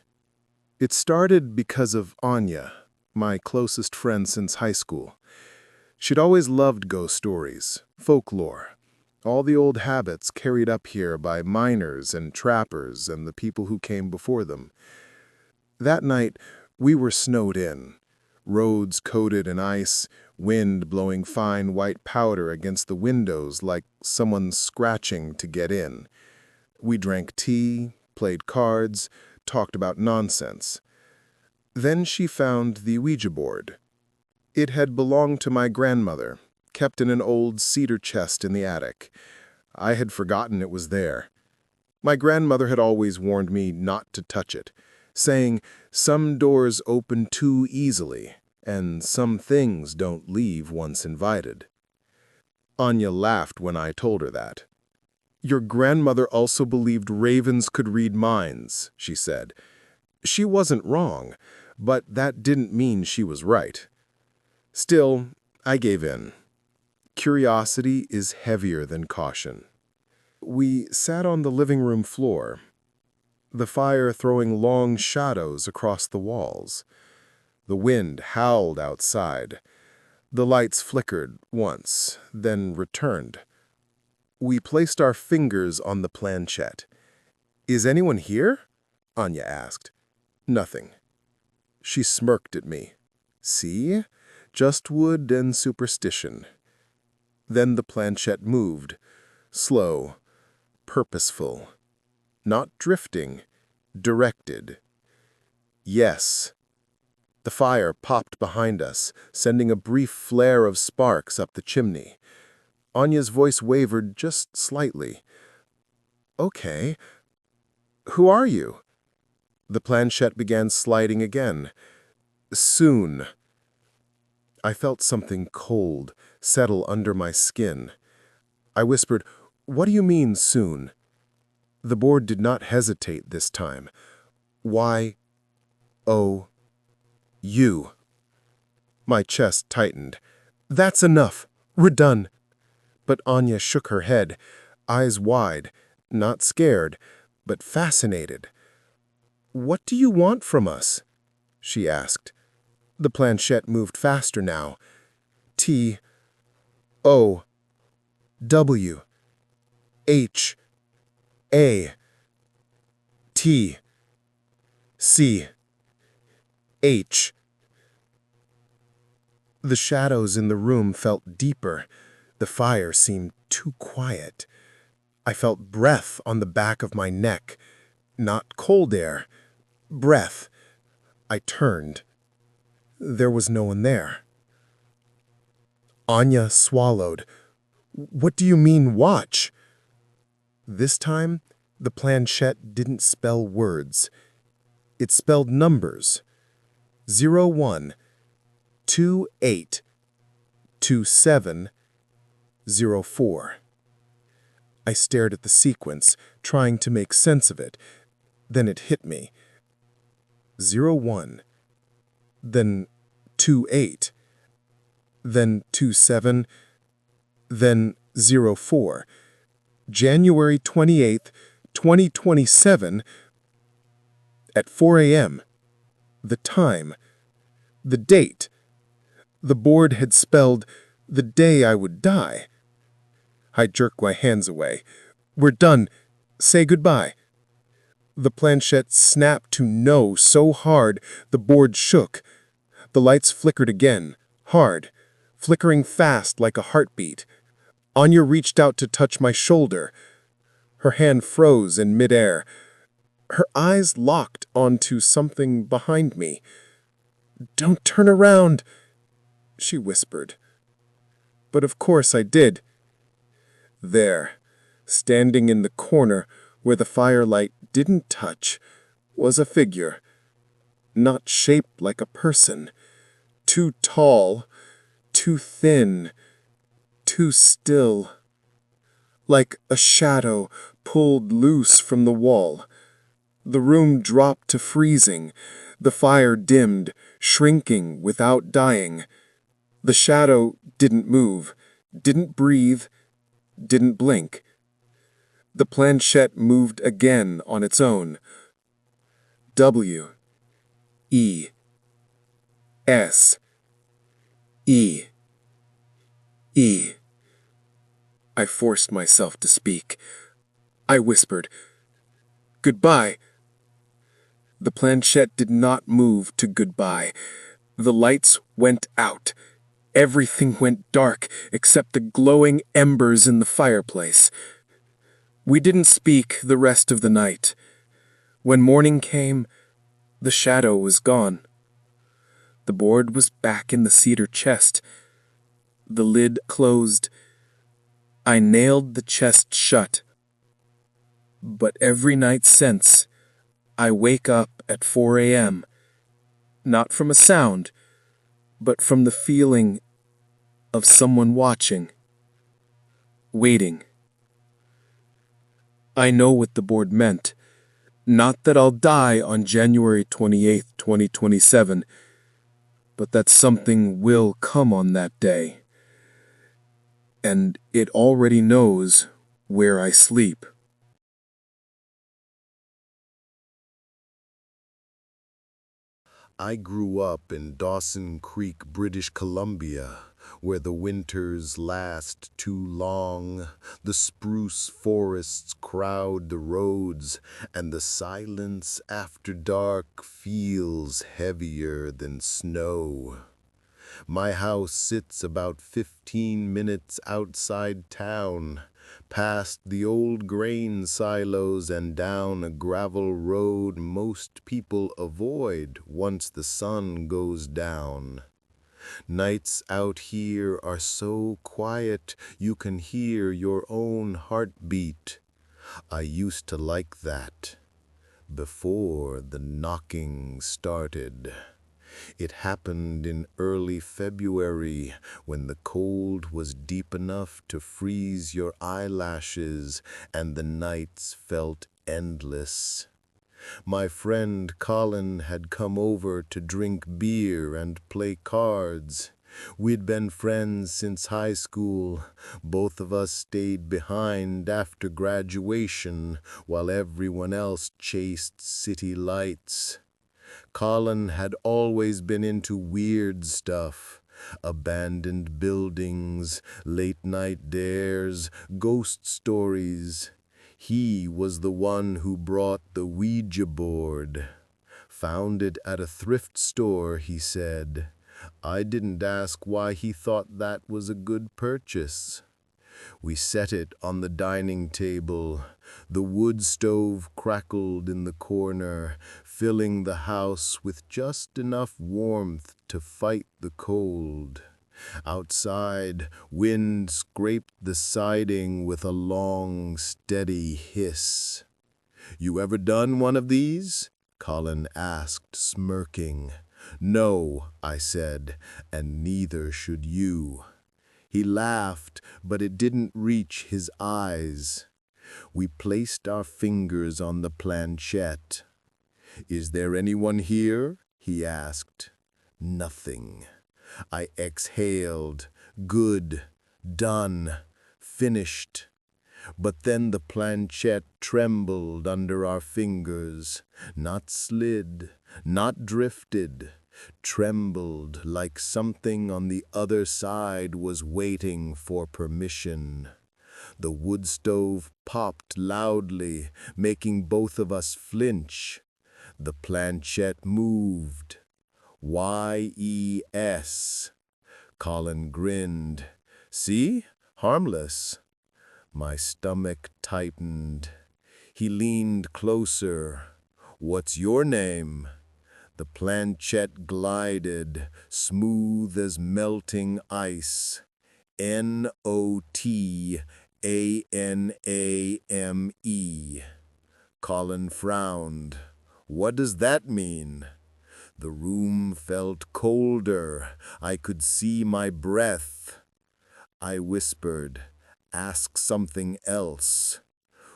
It started because of Anya, my closest friend since high school. She'd always loved ghost stories, folklore, all the old habits carried up here by miners and trappers and the people who came before them. That night, we were snowed in, roads coated in ice, wind blowing fine white powder against the windows like someone scratching to get in. We drank tea, played cards, talked about nonsense. Then she found the Ouija board. It had belonged to my grandmother, kept in an old cedar chest in the attic. I had forgotten it was there. My grandmother had always warned me not to touch it, saying some doors open too easily and some things don't leave once invited. Anya laughed when I told her that. "Your grandmother also believed ravens could read minds," she said. "She wasn't wrong, but that didn't mean she was right." Still, I gave in. Curiosity is heavier than caution. We sat on the living room floor, the fire throwing long shadows across the walls. The wind howled outside. The lights flickered once, then returned. We placed our fingers on the planchette. "Is anyone here?" Anya asked. "Nothing." She smirked at me. "See? Just wood and superstition." Then the planchette moved, slow, purposeful, not drifting, directed. Yes. The fire popped behind us, sending a brief flare of sparks up the chimney. Anya's voice wavered just slightly. "Okay. Who are you?" The planchette began sliding again. "Soon." I felt something cold settle under my skin. I whispered, "What do you mean, soon?" The board did not hesitate this time. Y-O-U. My chest tightened. "That's enough. We're done." But Anya shook her head, eyes wide, not scared, but fascinated. "What do you want from us?" she asked. The planchette moved faster now. T-O-W-H-A-T-C-H. The shadows in the room felt deeper. The fire seemed too quiet. I felt breath on the back of my neck. Not cold air. Breath. I turned. There was no one there. Anya swallowed. "What do you mean, watch?" This time, the planchette didn't spell words. It spelled numbers. 01, 28, 27, 04. I stared at the sequence, trying to make sense of it. Then it hit me. 01, then 28, then 27, then 04. January 28th, 2027, at 4 a.m. The time, the date. The board had spelled the day I would die. I jerked my hands away. "We're done. Say goodbye." The planchette snapped to no so hard the board shook. The lights flickered again, hard, flickering fast like a heartbeat. Anya reached out to touch my shoulder. Her hand froze in midair. Her eyes locked onto something behind me. "Don't turn around," she whispered. But of course I did. There, standing in the corner where the firelight didn't touch, was a figure. Not shaped like a person. Too tall, too thin, too still. Like a shadow pulled loose from the wall. The room dropped to freezing. The fire dimmed, shrinking without dying. The shadow didn't move, didn't breathe, didn't blink. The planchette moved again on its own. W. E. S. E. E. I forced myself to speak. I whispered, "Goodbye." The planchette did not move to goodbye. The lights went out. Everything went dark except the glowing embers in the fireplace. We didn't speak the rest of the night. When morning came, the shadow was gone. The board was back in the cedar chest. The lid closed. I nailed the chest shut. But every night since, I wake up at 4 a.m., not from a sound, but from the feeling of someone watching, waiting. I know what the board meant. Not that I'll die on January 28th, 2027, but that something will come on that day. And it already knows where I sleep. I grew up in Dawson Creek, British Columbia, where the winters last too long, the spruce forests crowd the roads, and the silence after dark feels heavier than snow. My house sits about 15 minutes outside town, past the old grain silos and down a gravel road most people avoid once the sun goes down. Nights out here are so quiet you can hear your own heartbeat. I used to like that before the knocking started. It happened in early February when the cold was deep enough to freeze your eyelashes and the nights felt endless. My friend Colin had come over to drink beer and play cards. We'd been friends since high school. Both of us stayed behind after graduation while everyone else chased city lights. Colin had always been into weird stuff. Abandoned buildings, late-night dares, ghost stories. He was the one who brought the Ouija board. Found it at a thrift store, he said. I didn't ask why he thought that was a good purchase. We set it on the dining table. The wood stove crackled in the corner, filling the house with just enough warmth to fight the cold. Outside, wind scraped the siding with a long, steady hiss. "You ever done one of these?" Colin asked, smirking. "No," I said, "and neither should you." He laughed, but it didn't reach his eyes. We placed our fingers on the planchette. "Is there anyone here?" he asked. Nothing. I exhaled. Good. Done. Finished. But then the planchette trembled under our fingers, not slid, not drifted, trembled like something on the other side was waiting for permission. The wood stove popped loudly, making both of us flinch. The planchette moved. Y-E-S. Colin grinned. "See? Harmless." My stomach tightened. He leaned closer. "What's your name?" The planchette glided, smooth as melting ice. Notaname. Colin frowned. "What does that mean?" The room felt colder. I could see my breath. I whispered, "Ask something else."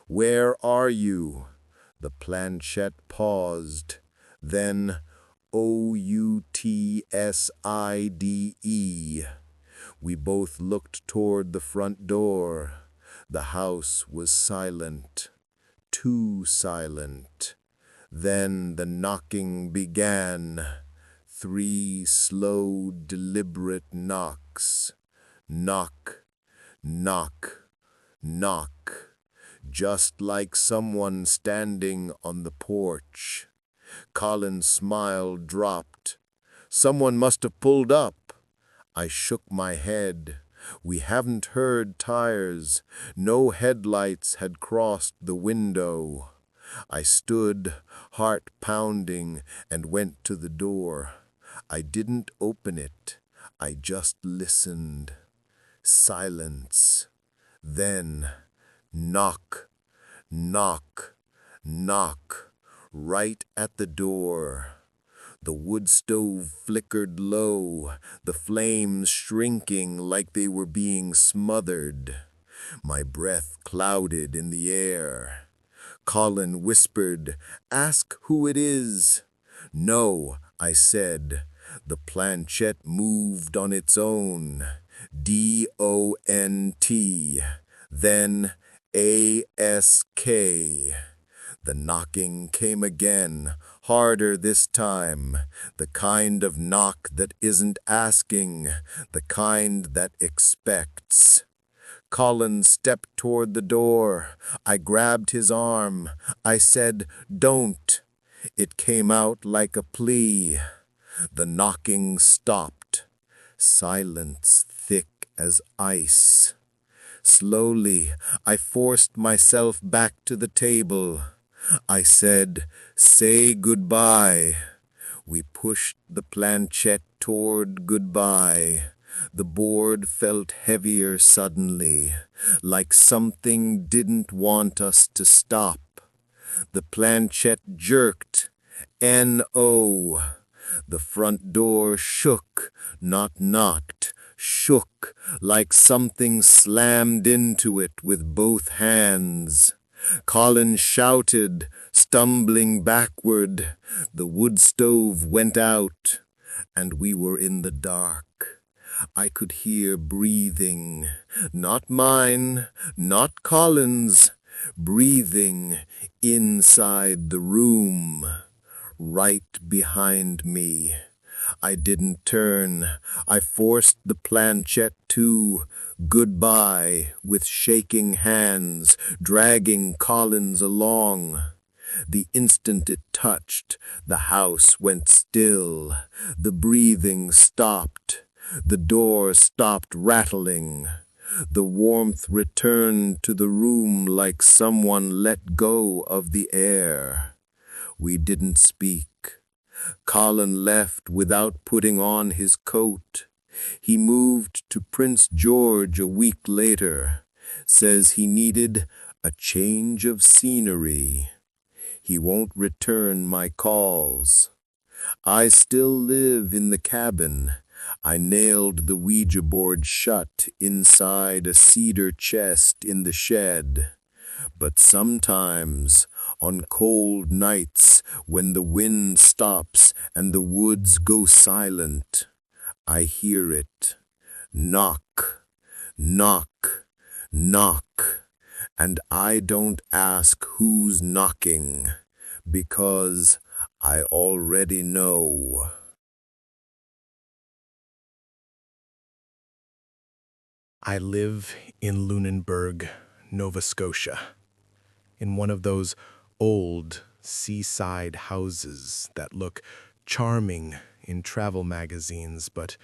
"Where are you?" The planchette paused. Then, "Outside." We both looked toward the front door. The house was silent. Too silent. Then the knocking began. 3 slow, deliberate knocks. Knock, knock, knock. Just like someone standing on the porch. Colin's smile dropped. "Someone must have pulled up." I shook my head. We haven't heard tires. No headlights had crossed the window. I stood, heart pounding, and went to the door. I didn't open it. I just listened. Silence. Then, knock, knock, knock. right at the door. The wood stove flickered low, the flames shrinking like they were being smothered. My breath clouded in the air. Colin whispered, "Ask who it is." "No," I said. The planchette moved on its own. DONT. Then ASK. The knocking came again, harder this time, the kind of knock that isn't asking, the kind that expects. Colin stepped toward the door. I grabbed his arm. I said, "Don't." It came out like a plea. The knocking stopped. Silence thick as ice. Slowly, I forced myself back to the table. I said, "Say goodbye." We pushed the planchette toward goodbye. The board felt heavier suddenly, like something didn't want us to stop. The planchette jerked. N-O. The front door shook, not knocked, shook, like something slammed into it with both hands. Colin shouted, stumbling backward. The wood stove went out, and we were in the dark. I could hear breathing, not mine, not Colin's, breathing inside the room, right behind me. I didn't turn. I forced the planchette to goodbye with shaking hands, dragging Collins along. The instant it touched, the house went still. The breathing stopped. The door stopped rattling. The warmth returned to the room like someone let go of the air. We didn't speak. Colin left without putting on his coat. He moved to Prince George a week later. Says he needed a change of scenery. He won't return my calls. I still live in the cabin. I nailed the Ouija board shut inside a cedar chest in the shed. But sometimes, on cold nights, when the wind stops and the woods go silent, I hear it. Knock, knock, knock. And I don't ask who's knocking, because I already know. I live in Lunenburg, Nova Scotia, in one of those old seaside houses that look charming in travel magazines but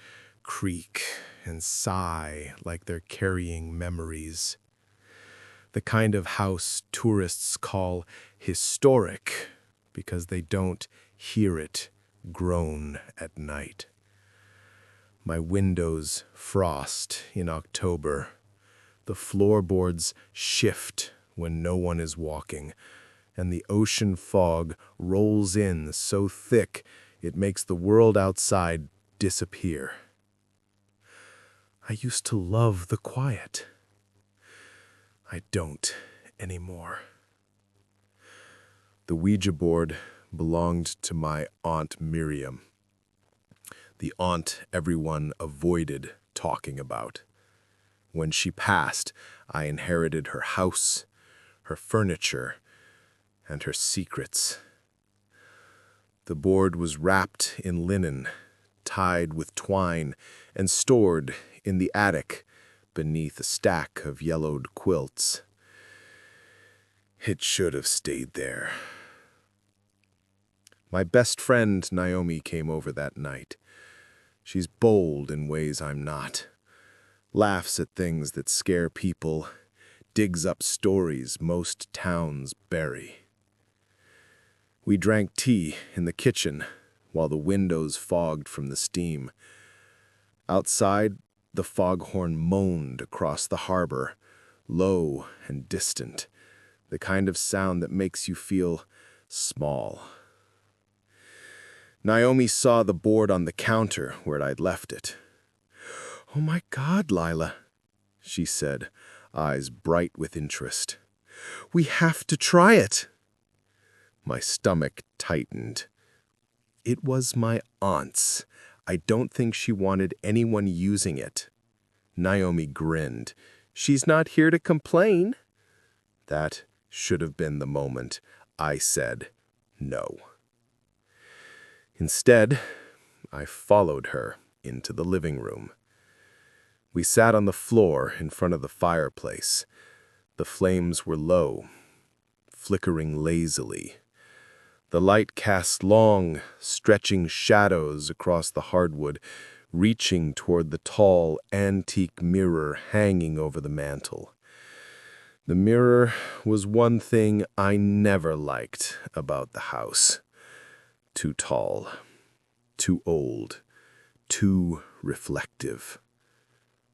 creak and sigh like they're carrying memories. The kind of house tourists call historic because they don't hear it groan at night. My windows frost in October. The floorboards shift when no one is walking, and the ocean fog rolls in so thick it makes the world outside disappear. I used to love the quiet. I don't anymore. The Ouija board belonged to my Aunt Miriam, the aunt everyone avoided talking about. When she passed, I inherited her house, her furniture, and her secrets. The board was wrapped in linen, tied with twine, and stored in the attic beneath a stack of yellowed quilts. It should have stayed there. My best friend Naomi came over that night. She's bold in ways I'm not. Laughs at things that scare people, digs up stories most towns bury. We drank tea in the kitchen while the windows fogged from the steam. Outside, the foghorn moaned across the harbor, low and distant, the kind of sound that makes you feel small. Naomi saw the board on the counter where I'd left it. "Oh my God, Lila," she said, eyes bright with interest. "We have to try it." My stomach tightened. It was my aunt's. I don't think she wanted anyone using it. Naomi grinned. "She's not here to complain." That should have been the moment I said no. Instead, I followed her into the living room. We sat on the floor in front of the fireplace. The flames were low, flickering lazily. The light cast long, stretching shadows across the hardwood, reaching toward the tall, antique mirror hanging over the mantel. The mirror was one thing I never liked about the house. Too tall, too old, too reflective.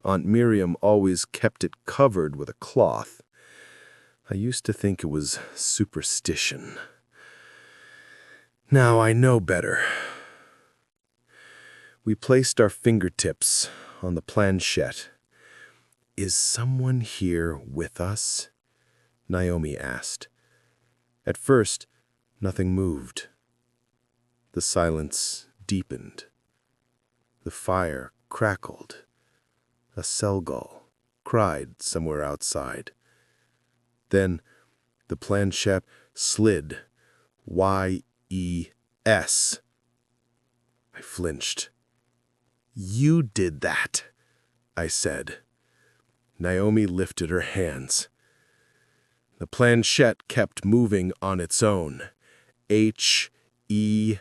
Aunt Miriam always kept it covered with a cloth. I used to think it was superstition. Now I know better. We placed our fingertips on the planchette. "Is someone here with us?" Naomi asked. At first, nothing moved. The silence deepened. The fire crackled. A seagull cried somewhere outside. Then the planchette slid. Y-E-S. I flinched. "You did that," I said. Naomi lifted her hands. The planchette kept moving on its own. H-E-L-L-O.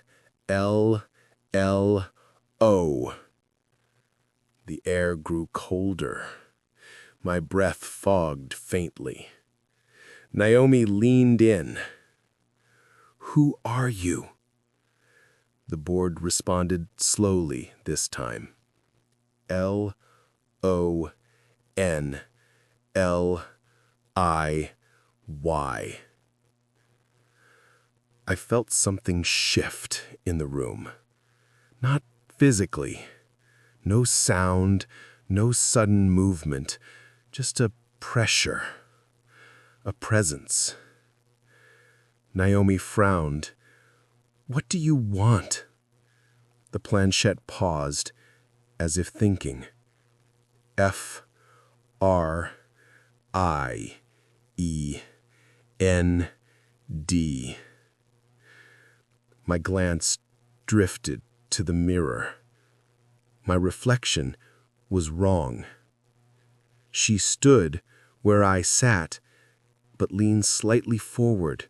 The air grew colder. My breath fogged faintly. Naomi leaned in. "Who are you?" The board responded slowly this time. L-O-N-L-I-Y. I felt something shift in the room. Not physically. No sound, no sudden movement, just a pressure, a presence. Naomi frowned. "What do you want?" The planchette paused, as if thinking. F-R-I-E-N-D. My glance drifted to the mirror. My reflection was wrong. She stood where I sat, but leaned slightly forward,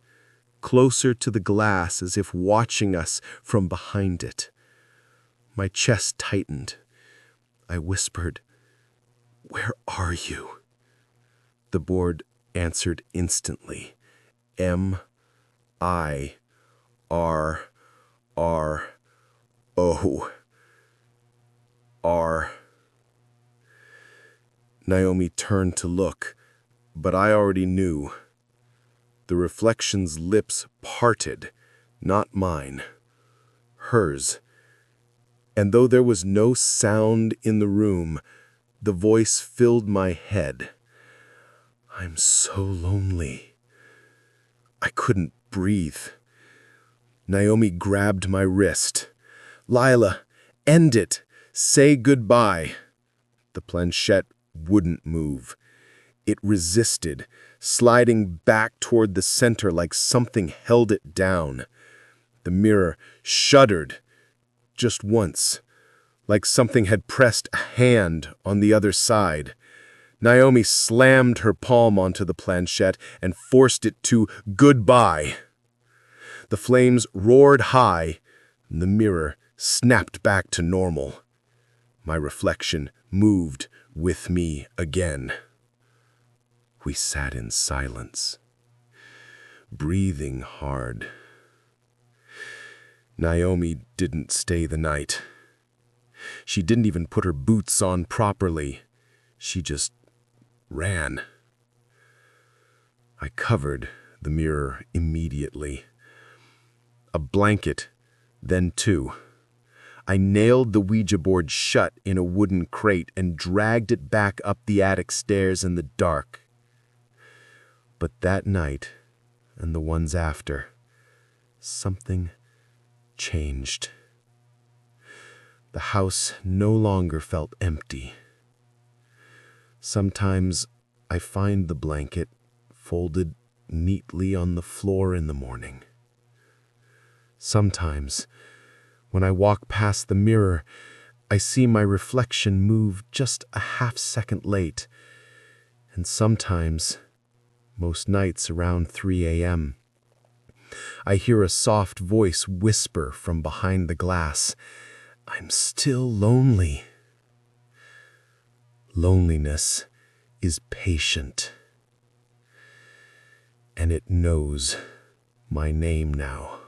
closer to the glass as if watching us from behind it. My chest tightened. I whispered, "Where are you?" The board answered instantly. M-I-R-R-O. R. Naomi turned to look, but I already knew. The reflection's lips parted, not mine. Hers. And though there was no sound in the room, the voice filled my head. "I'm so lonely." I couldn't breathe. Naomi grabbed my wrist. "Lila, end it. Say goodbye." The planchette wouldn't move. It resisted, sliding back toward the center like something held it down. The mirror shuddered, just once, like something had pressed a hand on the other side. Naomi slammed her palm onto the planchette and forced it to goodbye. The flames roared high, and the mirror snapped back to normal. My reflection moved with me again. We sat in silence, breathing hard. Naomi didn't stay the night. She didn't even put her boots on properly. She just ran. I covered the mirror immediately. A blanket, then two. I nailed the Ouija board shut in a wooden crate and dragged it back up the attic stairs in the dark. But that night, and the ones after, something changed. The house no longer felt empty. Sometimes I find the blanket folded neatly on the floor in the morning. Sometimes, when I walk past the mirror, I see my reflection move just a half-second late. And sometimes, most nights around 3 a.m., I hear a soft voice whisper from behind the glass, "I'm still lonely." Loneliness is patient, and it knows my name now.